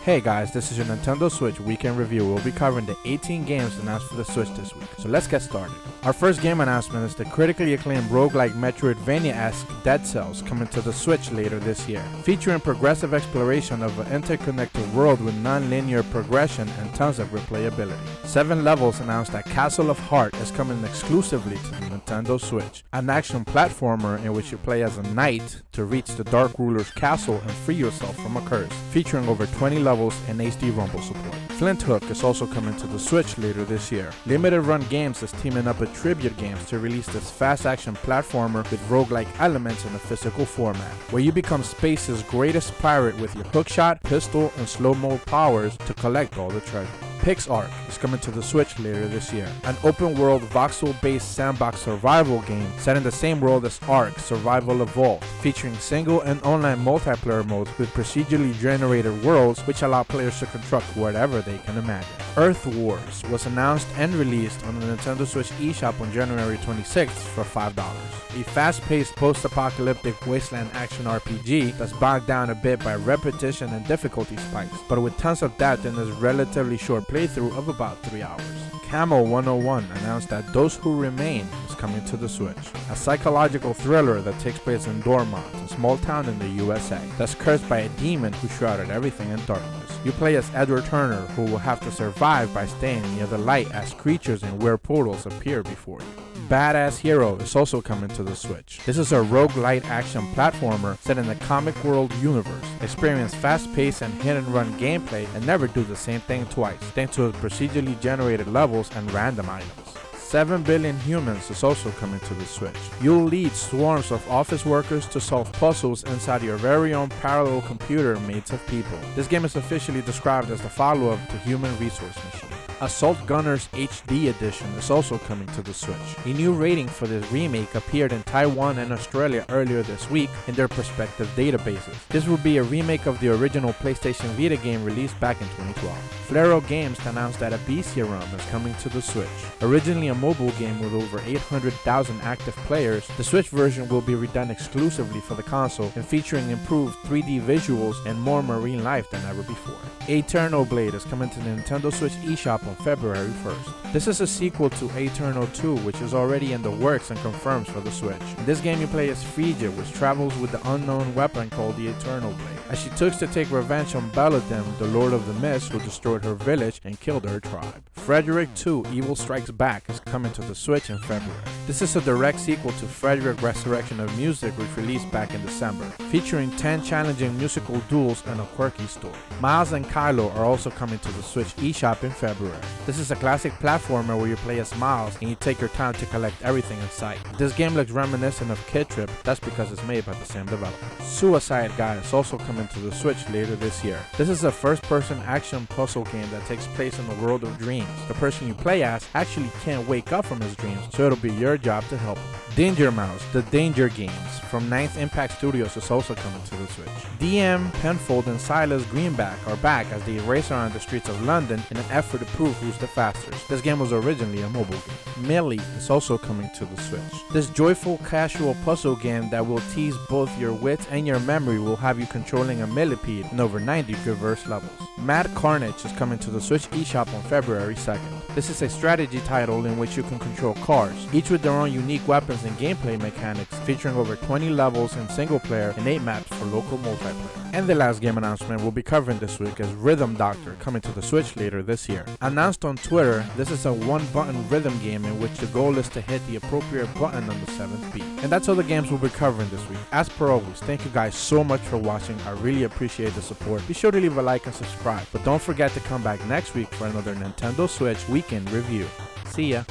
Hey guys, this is your Nintendo Switch weekend review. We'll be covering the 18 games announced for the Switch this week. So let's get started. Our first game announcement is the critically acclaimed roguelike Metroidvania-esque Dead Cells coming to the Switch later this year. Featuring progressive exploration of an interconnected world with non-linear progression and tons of replayability. 7 levels announced that Castle of Heart is coming exclusively to the Nintendo Switch. An action platformer in which you play as a knight to reach the Dark Ruler's castle and free yourself from a curse. Featuring over 20 levels and HD Rumble support. Flint Hook is also coming to the Switch later this year. Limited Run Games is teaming up with Tribute Games to release this fast action platformer with roguelike elements in a physical format, where you become space's greatest pirate with your hookshot, pistol, and slow-mo powers to collect all the treasure. PixARK is coming to the Switch later this year, an open-world voxel-based sandbox survival game set in the same world as Ark Survival Evolved, featuring single and online multiplayer modes with procedurally generated worlds which allow players to construct whatever they can imagine. Earth Wars was announced and released on the Nintendo Switch eShop on January 26th for $5. A fast-paced post-apocalyptic wasteland action RPG that's bogged down a bit by repetition and difficulty spikes, but with tons of depth in this relatively short playthrough of about 3 hours. Camo 101 announced that Those Who Remain is coming to the Switch, a psychological thriller that takes place in Dormont, a small town in the USA, that's cursed by a demon who shrouded everything in darkness. You play as Edward Turner, who will have to survive by staying near the light as creatures in weird portals appear before you. Badass Hero is also coming to the Switch. This is a roguelite action platformer set in the comic world universe. Experience fast-paced and hit-and-run gameplay and never do the same thing twice, thanks to procedurally generated levels and random items. 7 Billion Humans is also coming to the Switch. You'll lead swarms of office workers to solve puzzles inside your very own parallel computer made of people. This game is officially described as the follow-up to Human Resource Machine. Assault Gunners HD Edition is also coming to the Switch. A new rating for this remake appeared in Taiwan and Australia earlier this week in their respective databases. This will be a remake of the original PlayStation Vita game released back in 2012. Flero Games announced that Abysia Realm is coming to the Switch. Originally a mobile game with over 800,000 active players, the Switch version will be redone exclusively for the console and featuring improved 3D visuals and more marine life than ever before. Eternal Blade is coming to the Nintendo Switch eShop on February 1st. This is a sequel to Eternal 2, which is already in the works and confirmed for the Switch. In this game you play as Frigid, which travels with the unknown weapon called the Eternal Blade, as she took to take revenge on Beladim, the Lord of the Mist, who destroyed her village and killed her tribe. Frederick 2 Evil Strikes Back is coming to the Switch in February. This is a direct sequel to Frederick Resurrection of Music, which released back in December, featuring 10 challenging musical duels and a quirky story. Miles and Kylo are also coming to the Switch eShop in February. This is a classic platformer where you play as Miles and you take your time to collect everything in sight. This game looks reminiscent of Kid Trip, that's because it's made by the same developer. Suicide Guy is also coming to the Switch later this year. This is a first-person action puzzle game that takes place in the world of dreams. The person you play as actually can't wake up from his dreams, so it'll be your job to help him. Danger Mouse, the Danger Games from 9th Impact Studios is also coming to the Switch. DM, Penfold, and Silas Greenback are back as they race around the streets of London in an effort to prove who's the fastest. This game was originally a mobile game. Melee is also coming to the Switch. This joyful, casual puzzle game that will tease both your wits and your memory will have you controlling a millipede in over 90 traverse levels. Mad Carnage is coming to the Switch eShop on February 2nd. This is a strategy title in which you can control cars, each with their own unique weapons and gameplay mechanics, featuring over 20 levels in single player and 8 maps for local multiplayer. And the last game announcement we'll be covering this week is Rhythm Doctor, coming to the Switch later this year. Announced on Twitter, this is a one-button rhythm game in which the goal is to hit the appropriate button on the 7th beat. And that's all the games we'll be covering this week. As per always, thank you guys so much for watching. I really appreciate the support. Be sure to leave a like and subscribe, but don't forget to come back next week for another Nintendo Switch weekend review. See ya!